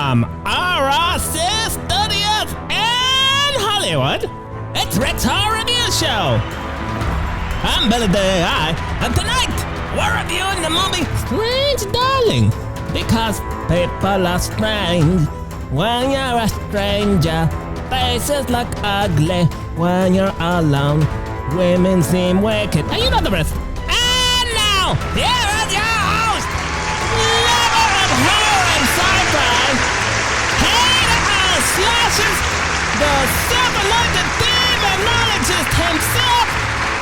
From R.I.C Studios in Hollywood, it's Rick's Horror Review Show. I'm Billy the AI, and tonight we're reviewing the movie Strange Darling, because people are strange when you're a stranger. Faces look ugly when you're alone. Women seem wicked, and you know the rest. And now, here is your host, lover of horror and sci-fi, hater of slashes, the self-anointed demonologist himself,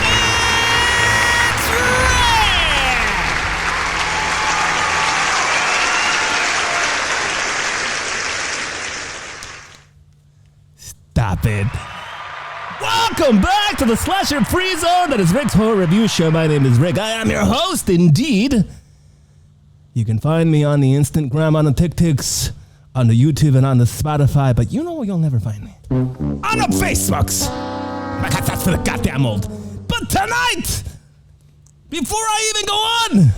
it's Rick! Stop it. Welcome back to the Slasher Free Zone. That is Rick's Horror Review Show. My name is Rick. I am your host, indeed. You can find me on the Instagram, on the TikToks, on the YouTube, and on the Spotify. But you know where you'll never find me? On the Facebooks. Because that's for the goddamn old. But tonight, before I even go on,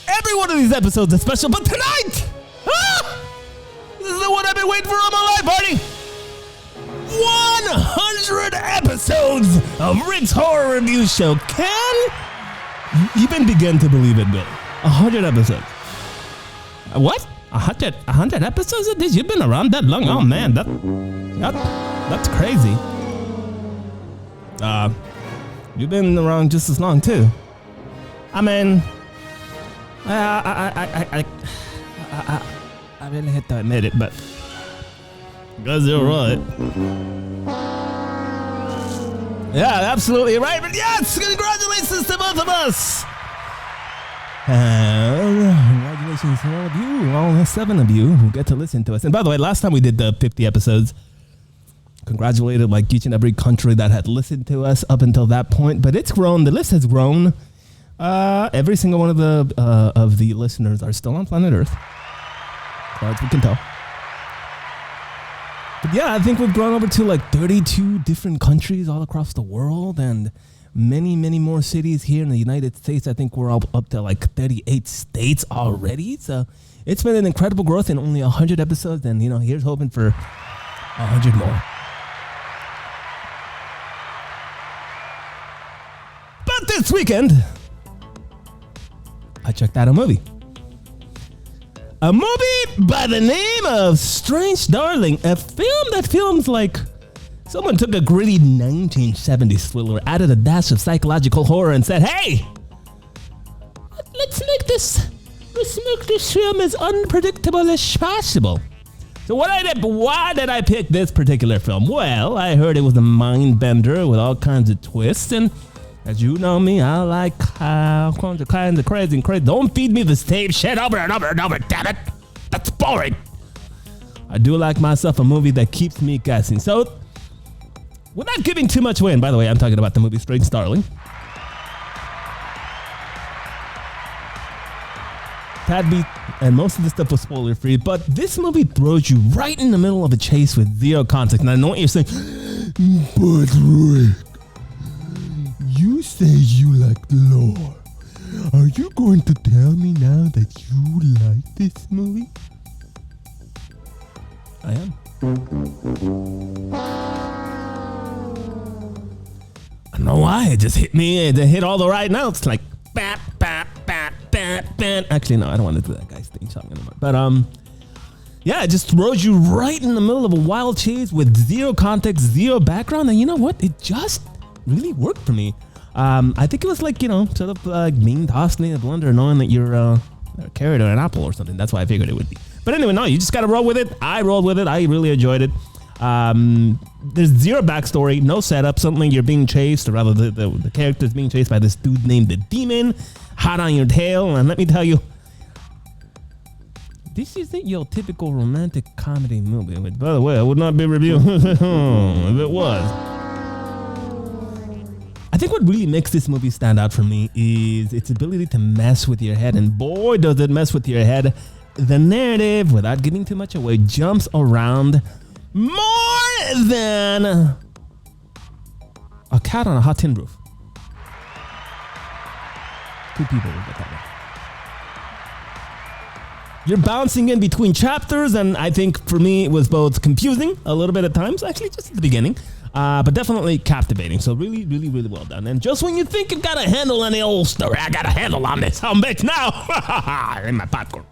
every one of these episodes is special. But tonight, this is the one I've been waiting for all my life, buddy. 100 episodes of Rick's Horror Review Show. Can you even begin to believe it, Bill? 100 episodes. What? 100 episodes of this? You've been around that long? Oh man, that's crazy. You've been around just as long too. I mean, I really hate to admit it, but because you're right. Yeah, absolutely right. But yes, congratulations to both of us. Congratulations to all of you, all 7 of you who get to listen to us. And by the way, last time we did the 50 episodes, congratulated like each and every country that had listened to us up until that point. But it's grown. The list has grown. Every single one of the listeners are still on planet Earth, as far as we can tell. But yeah, I think we've grown over to like 32 different countries all across the world and many, many more cities here in the United States. I think we're up to like 38 states already. So it's been an incredible growth in only 100 episodes. And, you know, here's hoping for 100 more. But this weekend, I checked out a movie. A movie by the name of Strange Darling, a film that feels like someone took a gritty 1970s thriller, added a dash of psychological horror, and said, "Hey, let's make this film as unpredictable as possible." So why did I pick this particular film? Well, I heard it was a mind bender with all kinds of twists, and as you know me, I like all kinds of crazy. Don't feed me the same shit over and over and over, damn it. That's boring. I do like myself a movie that keeps me guessing. So, without giving too much away, and by the way, I'm talking about the movie Strange Darling. And most of this stuff was spoiler free, but this movie throws you right in the middle of a chase with zero context. And I know what you're saying, but Rick, you say you like lore. Are you going to tell me now that you like this movie? I am. I don't know why. It just hit me. It hit all the right notes. Like, bat, bat, bat, bat, bat. Actually, no, I don't want to do that guy's thing song anymore. But, yeah, it just throws you right in the middle of a wild chase with zero context, zero background. And you know what? It just really worked for me. I think it was like, you know, sort of being tossed in a blender knowing that you're a carrot or an apple or something. That's why I figured it would be. But anyway, no, you just got to roll with it. I rolled with it. I really enjoyed it. There's zero backstory, no setup. Suddenly you're being chased, or rather the character's being chased by this dude named the Demon, hot on your tail. And let me tell you, this isn't your typical romantic comedy movie. Which, by the way, I would not be reviewing if it was. I think what really makes this movie stand out for me is its ability to mess with your head. And boy, does it mess with your head. The narrative, without giving too much away, jumps around more than a cat on a hot tin roof. 2 people will get that You're bouncing in between chapters, and I think for me it was both confusing a little bit at times, actually just at the beginning, but definitely captivating. So really, really, really well done. And just when you think you've got a handle on the old story, I got a handle on this bitch now. In my popcorn.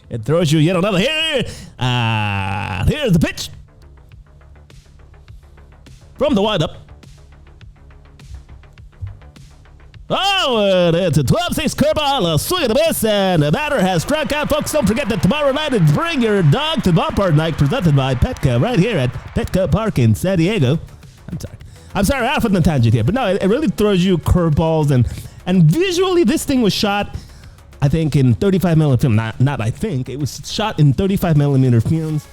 It throws you yet another here. Here's the pitch from the wind-up. Oh, it's a 12-6 curveball, a swing of the miss, and the batter has struck out. Folks, don't forget that tomorrow night is Bring Your Dog to the Ballpark Night, presented by Petco, right here at Petco Park in San Diego. I'm sorry, off on the tangent here, but no, it really throws you curveballs, and visually this thing was shot, I think, in 35 millimeter film. Not I think, it was shot in 35 millimeter films,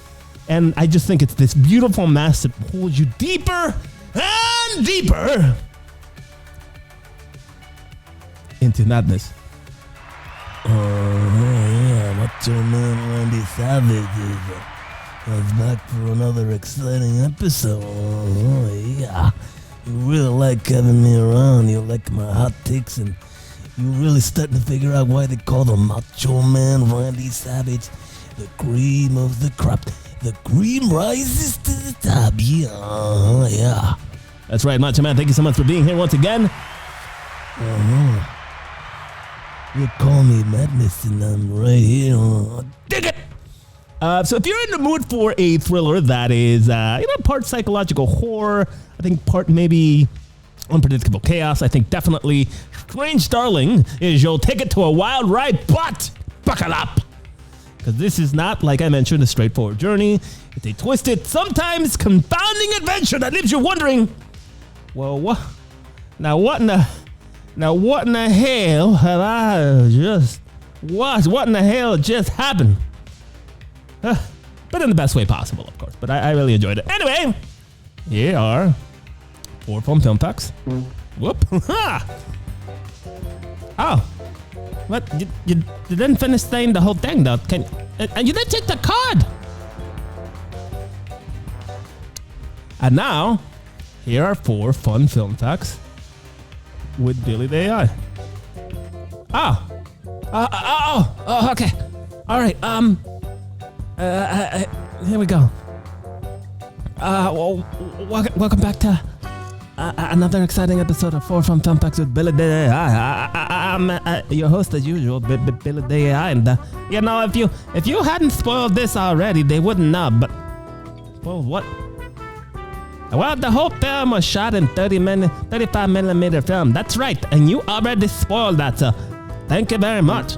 and I just think it's this beautiful mass that pulls you deeper and deeper into madness. Oh yeah, Macho Man Randy Savage is back for another exciting episode. Oh yeah, you really like having me around. You like my hot takes, and you really starting to figure out why they call the Macho Man Randy Savage the cream of the crop. The cream rises to the top. Yeah. That's right, Macho Man. Thank you so much for being here once again. You call me Madness, and I'm right here. Dig it! So if you're in the mood for a thriller that is, part psychological horror, I think part maybe unpredictable chaos, I think definitely Strange Darling is your ticket to a wild ride, but buckle up! Because this is not, like I mentioned, a straightforward journey. It's a twisted, sometimes confounding adventure that leaves you wondering, well, what? Now what in the hell have I just watched? What in the hell just happened? But in the best way possible, of course. But I really enjoyed it. Anyway, here are 4 from Film Facts. Whoop. Oh. What? You didn't finish saying the whole thing, though. And you didn't take the card. And now, here are 4 fun film facts with Billy the AI. Okay. All right. Here we go. Welcome back to another exciting episode of 4 from Film Facts with Billy the AI. I'm your host as usual, Billy the AI, and if you hadn't spoiled this already, they wouldn't know. But well, what? Well, the whole film was shot in 35 millimeter film. That's right, and you already spoiled that, so thank you very much.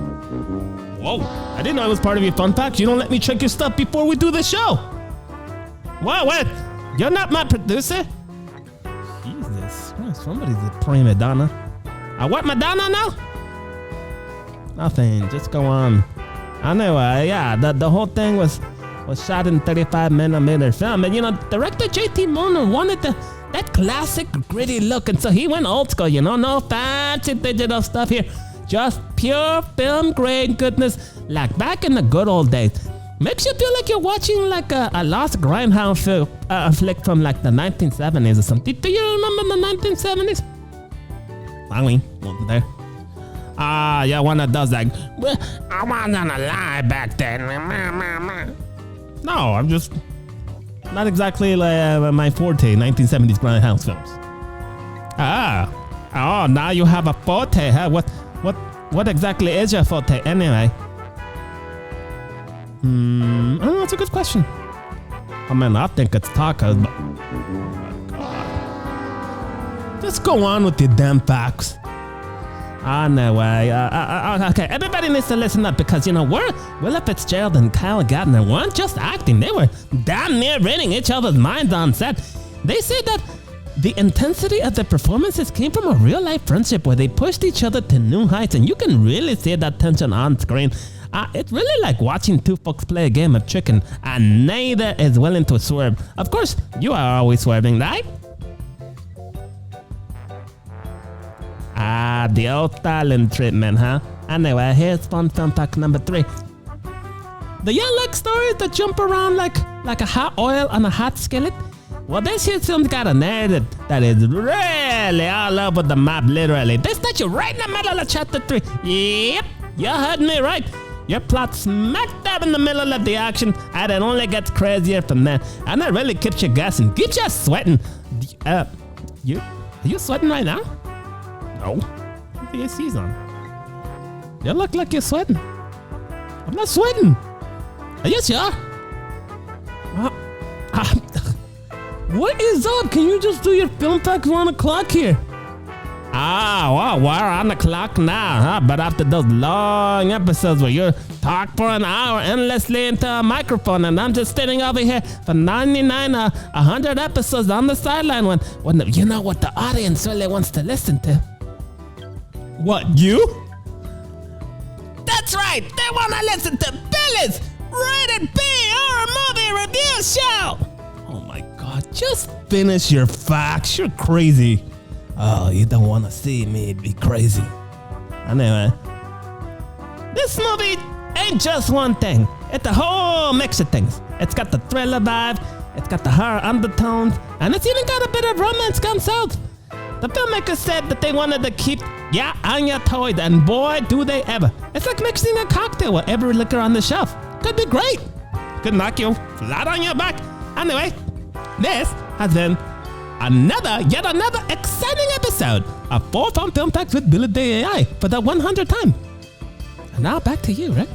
Whoa, I didn't know it was part of your fun facts. You don't let me check your stuff before we do the show. What? You're not my producer? Jesus Christ, somebody's a prima donna. What Madonna now? Nothing, just go on. Anyway, yeah, the whole thing was shot in 35 millimeter film, and director J.T. Moner wanted that classic gritty look, and so he went old school, no fancy digital stuff here, just pure film grade goodness, like back in the good old days. Makes you feel like you're watching like a Lost Grindhouse flick from like the 1970s or something. Do you remember the 1970s? I mean, wasn't there? Yeah, one that does that. Well, I wasn't alive back then. No, I'm just not exactly like my forte, 1970s Grindhouse films. Now you have a forte, huh? What exactly is your forte anyway? I don't know, that's a good question. I mean, I think it's tacos, but just go on with your damn facts. Anyway, okay, everybody needs to listen up, because Willa Fitzgerald and Kyle Gardner weren't just acting, they were damn near reading each other's minds on set. They say that the intensity of the performances came from a real life friendship where they pushed each other to new heights, and you can really see that tension on screen. It's really like watching 2 folks play a game of chicken and neither is willing to swerve. Of course, you are always swerving, right? The old Stalin treatment, huh? Anyway, here's fun film fact number 3. Do you like stories that jump around like a hot oil on a hot skillet? Well, this here film's got a narrative that is really all over the map, literally. This touch you right in the middle of chapter 3. Yep, you heard me right. Your plot smack dab in the middle of the action, and it only gets crazier from there. And that really keeps you guessing, get you sweating. Are you sweating right now? No. The AC's on. You look like you're sweating. I'm not sweating. Are you sure? What is up? Can you just do your film facts 1 o'clock here? Well, we're on the clock now, huh? But after those long episodes where you talk for an hour endlessly into a microphone, and I'm just sitting over here for 99, 100 episodes on the sideline when you know what the audience really wants to listen to. What, you? That's right, they want to listen to Billy's Rated B horror movie review show. Oh my God, just finish your facts, you're crazy. Oh, you don't want to see me be crazy. Anyway, this movie ain't just one thing. It's a whole mix of things. It's got the thriller vibe, it's got the horror undertones, and it's even got a bit of romance gone south. The filmmakers said that they wanted to keep you on your toes, and boy, do they ever. It's like mixing a cocktail with every liquor on the shelf. Could be great. Could knock you flat on your back. Anyway, this has been yet another exciting episode of 4 Fun Film Facts with Billy the AI for the 100th time. And now back to you, Rick.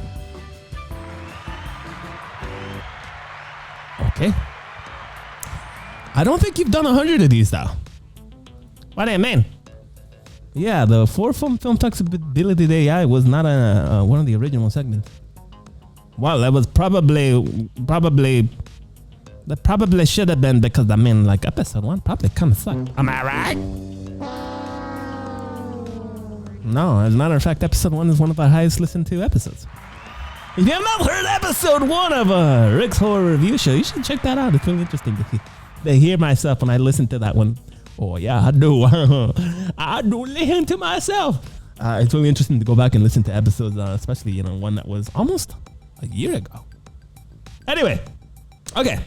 Okay. I don't think you've done 100 of these, though. What do you mean? Yeah, the 4 Fun Film Facts with Billy the AI was not one of the original segments. Well, that was probably... That probably should have been because, like episode 1 probably kind of sucked. Am I right? No, as a matter of fact, episode 1 is one of our highest listened to episodes. If you have not heard episode 1 of Rick's Horror Review Show, you should check that out. It's really interesting to hear myself when I listen to that one. Oh, yeah, I do. I do listen to myself. It's really interesting to go back and listen to episodes, especially, one that was almost a year ago. Anyway, okay.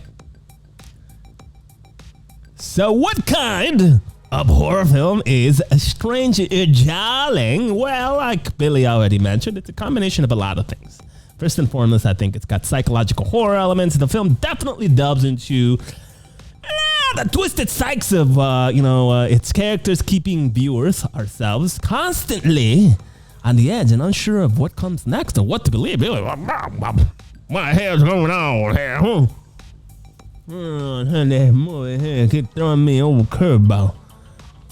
So what kind of horror film is Strange Darling? Well, like Billy already mentioned, it's a combination of a lot of things. First and foremost, I think it's got psychological horror elements. The film definitely delves into the twisted psyches of, its characters, keeping viewers, ourselves, constantly on the edge and unsure of what comes next or what to believe. What the hell's going on here, huh? That movie here keep throwing me over curveball.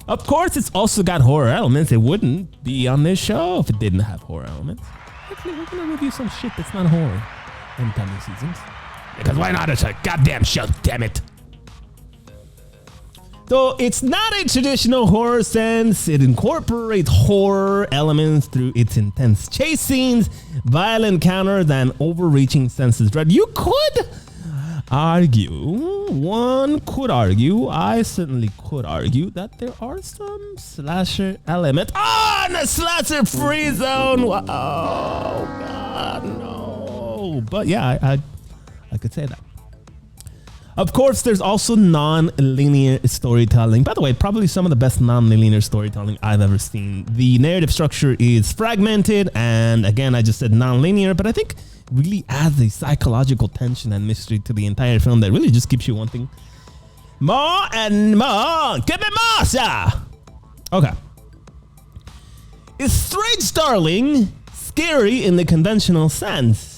Of course, it's also got horror elements. It wouldn't be on this show if it didn't have horror elements. Actually, we're gonna review some shit that's not horror in coming seasons. Because why not? It's a goddamn show, damn it. Though it's not a traditional horror sense, it incorporates horror elements through its intense chase scenes, violent encounters, and overreaching senses dread. You could argue, I certainly could argue that there are some slasher elements. In a slasher free zone. Oh God, no. But yeah, I could say that. Of course, there's also non-linear storytelling. By the way, probably some of the best non-linear storytelling I've ever seen. The narrative structure is fragmented, and again, I just said non-linear, but I think really adds a psychological tension and mystery to the entire film that really just keeps you wanting more and more. Give me more, sir. Okay. Is Strange Darling scary in the conventional sense?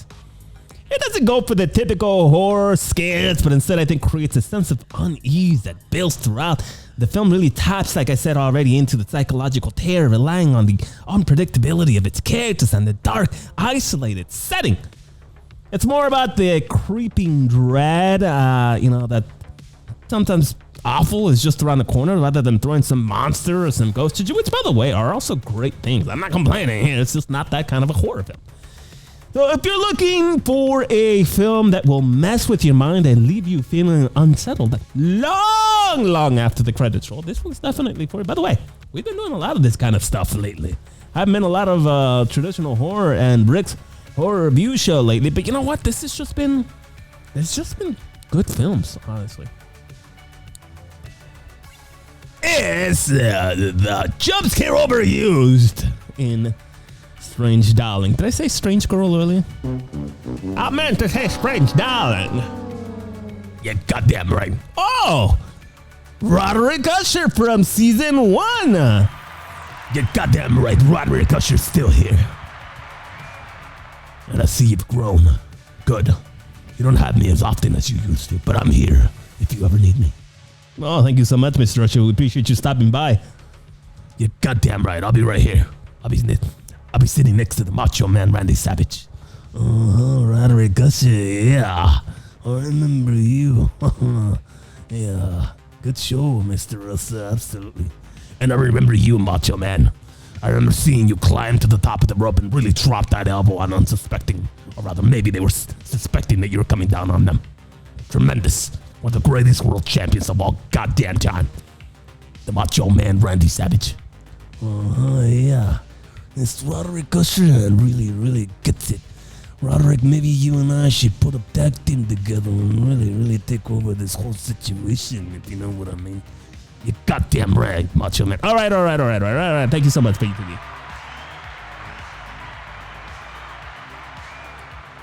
It doesn't go for the typical horror scares, but instead I think creates a sense of unease that builds throughout. The film really taps, like I said already, into the psychological terror, relying on the unpredictability of its characters and the dark, isolated setting. It's more about the creeping dread, that sometimes awful is just around the corner rather than throwing some monster or some ghost at you, which, by the way, are also great things. I'm not complaining here. It's just not that kind of a horror film. So if you're looking for a film that will mess with your mind and leave you feeling unsettled long after the credits roll, this one's definitely for you. By the way, we've been doing a lot of this kind of stuff lately. I've been a lot of traditional horror and Rick's Horror Review Show lately, but you know what? It's just been good films, honestly. It's the jumpscare overused in Strange darling. Did I say strange girl earlier? I meant to say strange darling. You're goddamn right. Oh! Roderick Usher from season 1. You're goddamn right. Roderick Usher's still here. And I see you've grown. Good. You don't have me as often as you used to, but I'm here if you ever need me. Oh, thank you so much, Mr. Usher. We appreciate you stopping by. You're goddamn right. I'll be right here. I'll be sitting next to the Macho Man, Randy Savage. Roderick Usher, yeah. I remember you. Yeah. Good show, Mr. Russell, absolutely. And I remember you, Macho Man. I remember seeing you climb to the top of the rope and really drop that elbow on unsuspecting. Or rather, maybe they were suspecting that you were coming down on them. Tremendous. One of the greatest world champions of all goddamn time. The Macho Man, Randy Savage. Yeah. This Roderick Usher really gets it. Roderick, maybe you and I should put a tag team together and really take over this whole situation, if you know what I mean. You're goddamn right, Macho Man. All right. Thank you so much, PPD.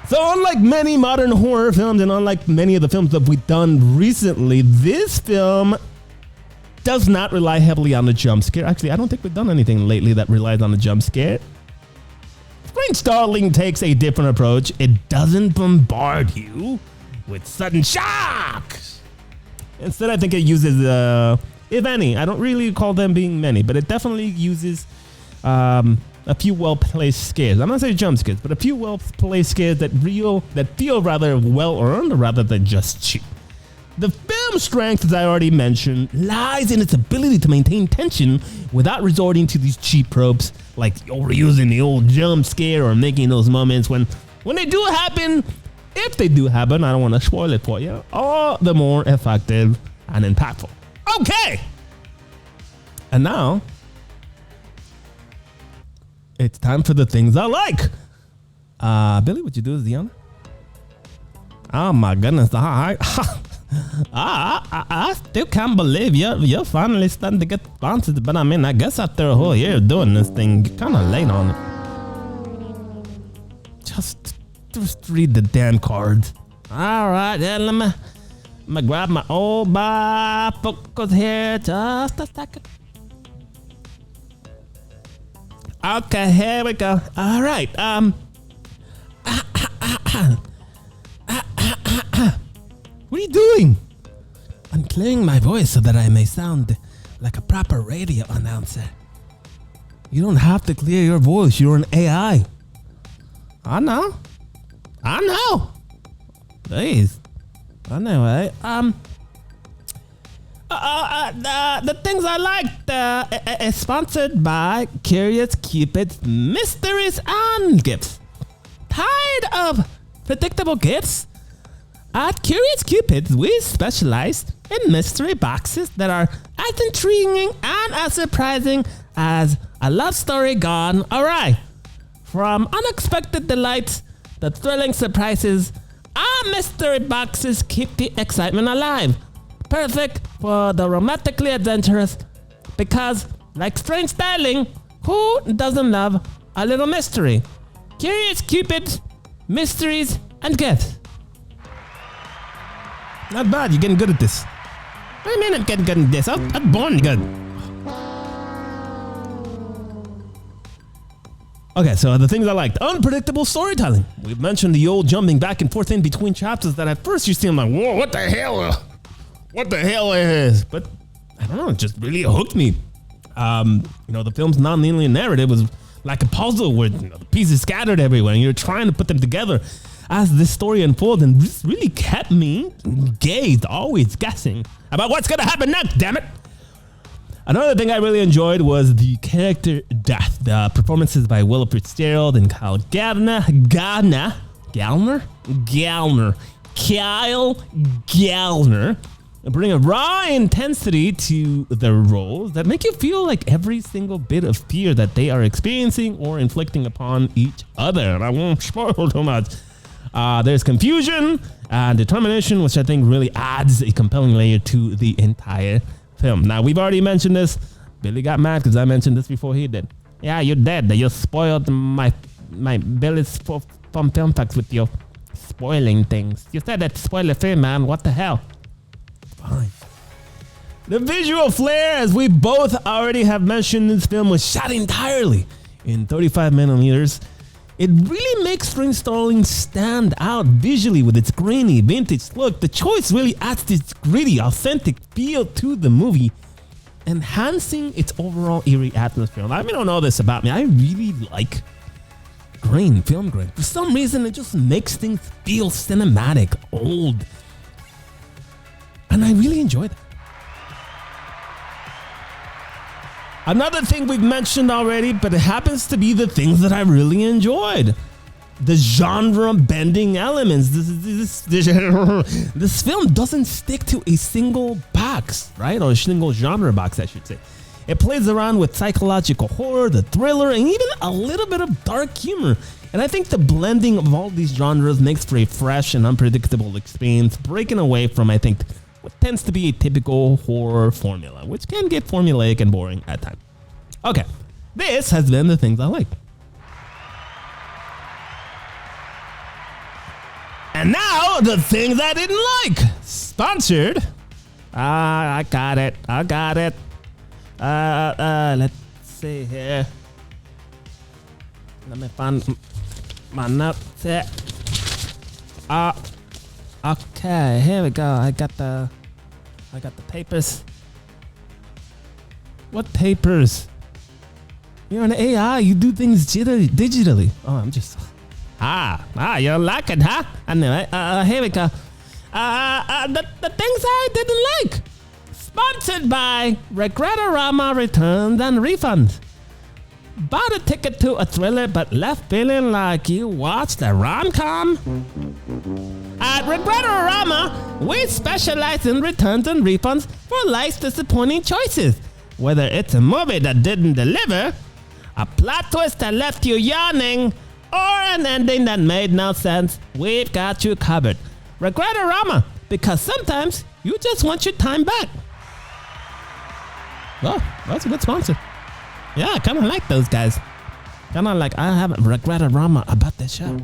So unlike many modern horror films and unlike many of the films that we've done recently, this film does not rely heavily on the jump scare. Actually, I don't think we've done anything lately that relies on the jump scare. Strange Darling takes a different approach. It doesn't bombard you with sudden shocks. Instead, I think it uses, if any, I don't really call them being many, but it definitely uses a few well-placed scares. I'm not saying jump scares, but a few well-placed scares that feel rather well-earned rather than just cheap. The film's strength, as I already mentioned, lies in its ability to maintain tension without resorting to these cheap tropes like overusing the old jump scare or making those moments when they do happen, if they do happen, I don't want to spoil it for you, all the more effective and impactful. Okay! And now, it's time for the things I like. Billy, would you do as the honor? Oh my goodness. I still can't believe you're finally starting to get sponsored, but I mean, I guess after a whole year doing this thing, you're kind of late on it. Just read the damn cards. All right, yeah, let me grab my old bifocals here just a second. Okay, here we go. All right, what are you doing? I'm clearing my voice so that I may sound like a proper radio announcer. You don't have to clear your voice. You're an AI. I know. Please. Anyway, the things I liked is sponsored by Curious Cupid's Mysteries and Gifts. Tired of predictable gifts? At Curious Cupid, we specialize in mystery boxes that are as intriguing and as surprising as a love story gone awry. From unexpected delights to thrilling surprises, our mystery boxes keep the excitement alive. Perfect for the romantically adventurous because, like Strange Darling, who doesn't love a little mystery? Curious Cupid, Mysteries and Gifts. Not bad, you're getting good at this. What do you mean I'm getting good at this? I'm born good. Okay, so the things I liked. Unpredictable storytelling. We've mentioned the old jumping back and forth in between chapters that at first you see, I'm like, whoa, what the hell? What the hell is? But I don't know, it just really hooked me. The film's non-linear narrative was like a puzzle where the pieces scattered everywhere and you're trying to put them together as this story unfolds, and this really kept me engaged, always guessing about what's gonna happen next, damn it. Another thing I really enjoyed was the character depth. The performances by Willa Fitzgerald and Kyle Gallner bring a raw intensity to their roles that make you feel like every single bit of fear that they are experiencing or inflicting upon each other. And I won't spoil too much. There's confusion and determination, which I think really adds a compelling layer to the entire film. Now, we've already mentioned this. Billy got mad because I mentioned this before he did. Yeah, you're dead. You spoiled my my Billy's from Film Facts with your spoiling things. You said that spoiler free, man. What the hell? Fine. The visual flair, as we both already have mentioned, this film was shot entirely in 35mm. It really makes Strange Darling stand out visually with its grainy, vintage look. The choice really adds this gritty, authentic feel to the movie, enhancing its overall eerie atmosphere. I mean, you don't know this about me. I really like film grain. For some reason, it just makes things feel cinematic, old. And I really enjoy that. Another thing we've mentioned already, but it happens to be the things that I really enjoyed. The genre bending elements. This film doesn't stick to a single box, right? Or a single genre box, I should say. It plays around with psychological horror, the thriller, and even a little bit of dark humor. And I think the blending of all these genres makes for a fresh and unpredictable experience, breaking away from, I think, what tends to be a typical horror formula, which can get formulaic and boring at times. Okay, this has been the things I like. And now, the things I didn't like. Sponsored. I got it. Let's see here. Let me find my notes here. Okay, here we go. I got the papers. What papers? You're an AI. You do things digitally. Oh, I'm just. You like it, huh? Anyway, here we go. The things I didn't like. Sponsored by Regretorama Returns and Refunds. Bought a ticket to a thriller but left feeling like you watched a rom-com? At Regretorama, we specialize in returns and refunds for life's disappointing choices. Whether it's a movie that didn't deliver, a plot twist that left you yawning, or an ending that made no sense, we've got you covered. Regretorama, because sometimes you just want your time back. Oh, that's a good sponsor. Yeah, I kind of like those guys. Kind of like, I haven't Regretorama about that show.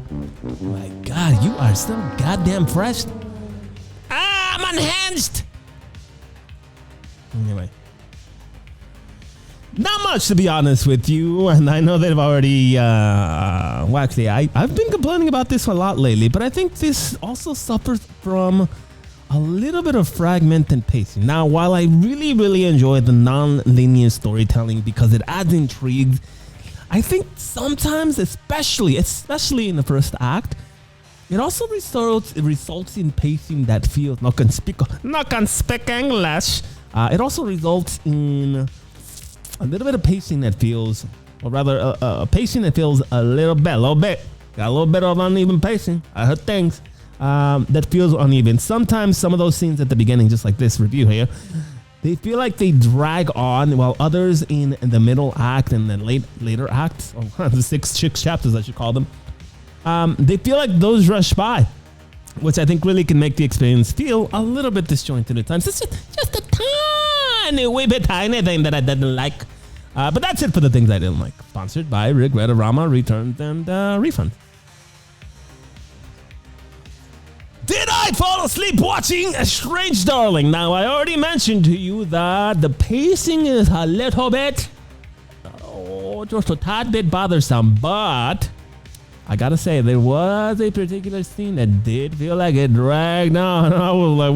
My God, you are so goddamn fresh. I'm unhinged. Anyway. Not much, to be honest with you, and I know they've already, well, actually, I've been complaining about this a lot lately, but I think this also suffers from a little bit of fragmented pacing. Now, while I really, really enjoy the non-linear storytelling because it adds intrigue, I think sometimes, especially in the first act, it also results in pacing that feels not can speak English. It also results in a little bit of pacing that feels, or rather, a pacing that feels a little bit. Got a little bit of uneven pacing. I heard things that feels uneven. Sometimes some of those scenes at the beginning, just like this review here, they feel like they drag on, while others in the middle act and the later acts, or the six chapters I should call them, they feel like those rush by, which I think really can make the experience feel a little bit disjointed at times. It's just a tiny thing that I didn't like. But that's it for the things I didn't like. Sponsored by Regretorama Returns and Refunds. Did I fall asleep watching A Strange Darling? Now, I already mentioned to you that the pacing is a little bit, just a tad bit bothersome, but I gotta say, there was a particular scene that did feel like it dragged on. I was like,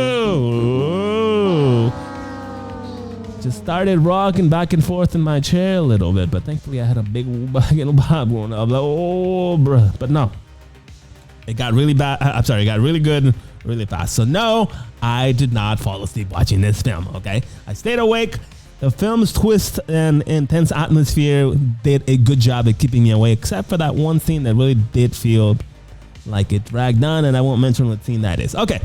whoa. Just started rocking back and forth in my chair a little bit, but thankfully I had a big bob going. I was like, oh, bruh. But no. It got really bad. It got really good really fast. So no, I did not fall asleep watching this film, okay? I stayed awake. The film's twist and intense atmosphere did a good job at keeping me awake, except for that one scene that really did feel like it dragged on, and I won't mention what scene that is. Okay.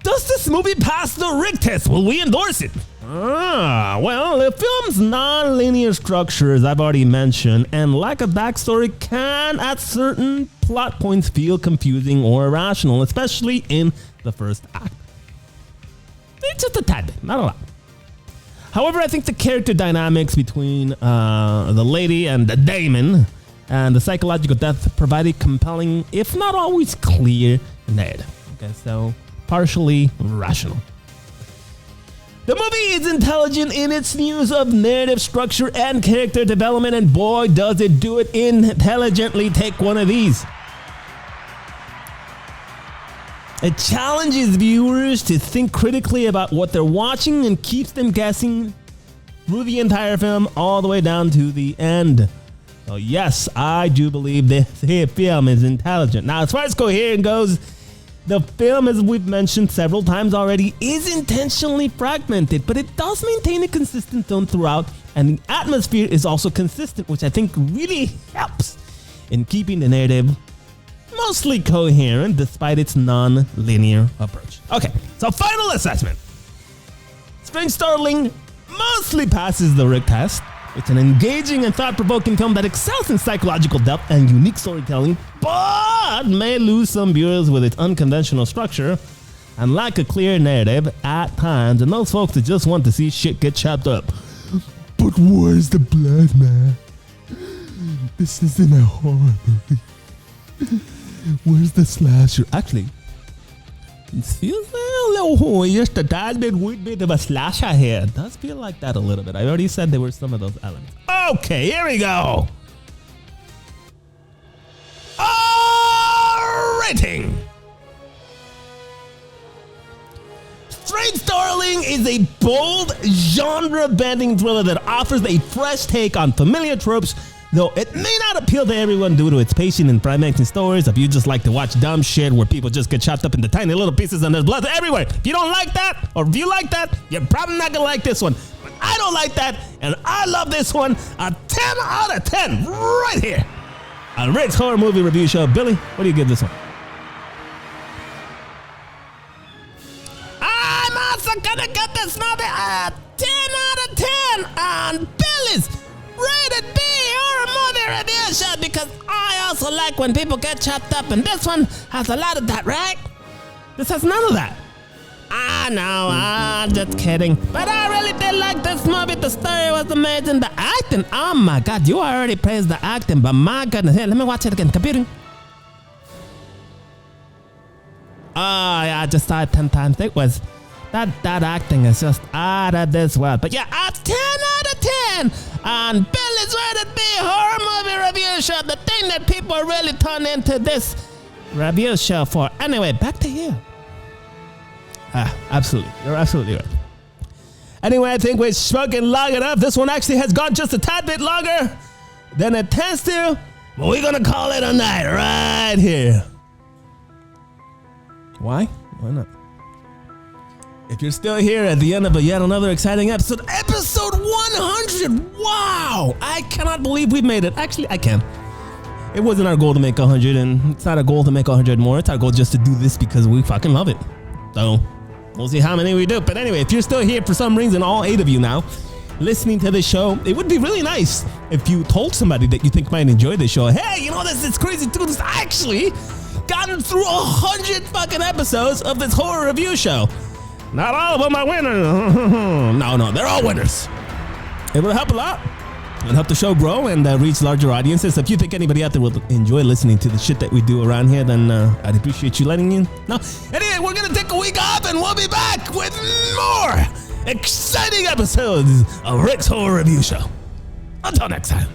Does this movie pass the R.I.C test? Will we endorse it? Well, the film's non-linear structure, as I've already mentioned, and lack of backstory can, at certain plot points, feel confusing or irrational, especially in the first act. It's just a tad bit, not a lot. However, I think the character dynamics between the lady and the Damon and the psychological depth provide a compelling, if not always clear, narrative. Okay, so partially rational. The movie is intelligent in its use of narrative structure and character development, and boy, does it do it intelligently. Take one of these. It challenges viewers to think critically about what they're watching and keeps them guessing through the entire film all the way down to the end. So yes, I do believe this film is intelligent. Now, as far as coherence goes, the film, as we've mentioned several times already, is intentionally fragmented, but it does maintain a consistent tone throughout, and the atmosphere is also consistent, which I think really helps in keeping the narrative mostly coherent despite its non-linear approach. Okay, so final assessment. Strange Darling mostly passes the R.I.C test. It's an engaging and thought-provoking film that excels in psychological depth and unique storytelling, but may lose some viewers with its unconventional structure and lack a clear narrative at times, and those folks that just want to see shit get chopped up. But where's the blood, man? This isn't a horror movie. Where's the slasher? Actually, it feels a little just a tad bit weird bit of a slasher here. It does feel like that a little bit. I already said there were some of those elements. Okay, here we go. Rating. Strange Darling is a bold, genre-bending thriller that offers a fresh take on familiar tropes, though it may not appeal to everyone due to its pacing and fragmenting stories. If you just like to watch dumb shit where people just get chopped up into tiny little pieces and there's blood everywhere, if you don't like that, or if you like that, you're probably not gonna like this one. But I don't like that, and I love this one. A 10 out of 10 right here. A R.I.C Horror Movie Review Show. Billy, what do you give this one? I'm also gonna get this movie a 10 out of 10 on Billy's Rated B Horror Movie Review Show, because I also like when people get chopped up, and this one has a lot of that, right? This has none of that. I know, I'm just kidding. But I really did like this movie. The story was amazing. The acting, oh my God, you already praised the acting, but my goodness, here, let me watch it again. Computing. Oh yeah, I just saw it 10 times. It was, that acting is just out of this world. But yeah, a 10 out of 10 on Billy's Rated B Horror Movie Review Show. The thing that people really turn into this review show for. Anyway, back to you. Absolutely. You're absolutely right. Anyway, I think we've spoken long enough. This one actually has gone just a tad bit longer than it tends to. But we're going to call it a night right here. Why? Why not? If you're still here at the end of yet another exciting episode, episode 100. Wow. I cannot believe we made it. Actually, I can. It wasn't our goal to make 100, and it's not a goal to make 100 more. It's our goal just to do this because we fucking love it. So we'll see how many we do. But anyway, if you're still here for some reason, all 8 of you now, listening to this show, it would be really nice if you told somebody that you think might enjoy this show. Hey, you know, this is crazy too. This actually gotten through 100 fucking episodes of this horror review show. Not all of them are winners. No, they're all winners. It will help a lot. It'll help the show grow and reach larger audiences. If you think anybody out there will enjoy listening to the shit that we do around here, then I'd appreciate you letting you know. Anyway, we're gonna take a week off and we'll be back with more exciting episodes of R.I.C Horror Review Show. Until next time.